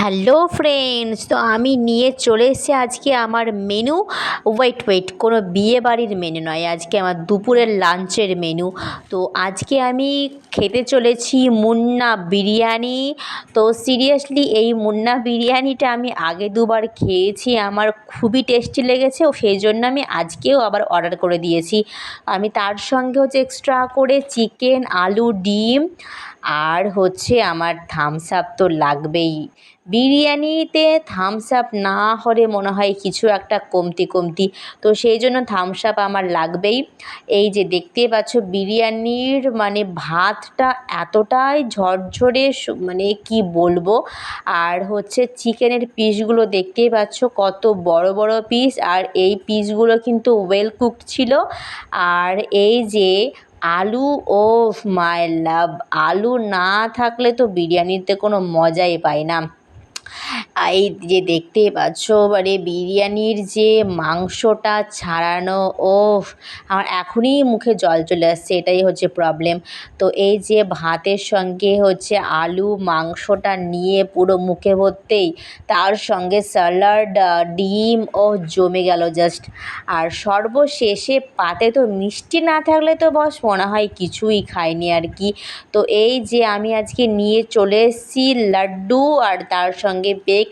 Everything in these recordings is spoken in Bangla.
হ্যালো ফ্রেন্ডস, তো আমি নিয়ে চলে এসেছি আজকে আমার মেনু। ওয়েট কোনো বিয়ে বাড়ির মেনু নয়, আজকে আমার দুপুরের লাঞ্চের মেনু। তো আজকে আমি খেতে চলেছি মুন্না বিরিয়ানি। তো সিরিয়াসলি এই মুন্না বিরিয়ানিটা আমি আগে দুবার খেয়েছি, আমার খুবই টেস্টি লেগেছে, ও সেই জন্য আমি আজকেও আবার অর্ডার করে দিয়েছি। আমি তার সঙ্গে হচ্ছে এক্সট্রা করে চিকেন, আলু, ডিম আর হচ্ছে আমার থামস আপ তো লাগবেই। বিরিয়ানিতে থামস আপ না হলে মনে হয় কিছু একটা কমতি, তো সেই জন্য থামস আপ আমার লাগবেই। এই যে দেখতেই পাচ্ছ বিরিয়ানির মানে ভাতটা এতটাই ঝরঝরে, মানে কি বলবো। আর হচ্ছে চিকেনের পিসগুলো দেখতেই পাচ্ছ কত বড় বড় পিস, আর এই পিসগুলো কিন্তু ওয়েল কুকড ছিল। আর এই যে আলু, ও মাই লাভ, আলু না থাকলে তো বিরিয়ানিতে কোনো মজাই পাই না। এই যে দেখতেই পাচ্ছ মানে বিরিয়ানির যে মাংসটা ছাড়ানো, আমার এখনই মুখে জল চলে আসছে, এটাই হচ্ছে প্রবলেম। তো এই যে ভাতের সঙ্গে হচ্ছে আলু মাংসটা নিয়ে পুরো মুখে ভরতেই, তার সঙ্গে স্যালাড, ডিম, জমে গেল জাস্ট। আর সর্বশেষে পাতে তো মিষ্টি না থাকলে তো বস মনে হয় কিছুই খাইনি আর কি। তো এই যে আমি আজকে নিয়ে চলে এসেছি লাড্ডু, আর তার সঙ্গে বেকড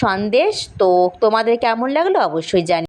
সন্দেশ। তো তোমাদের কেমন লাগলো অবশ্যই জানি।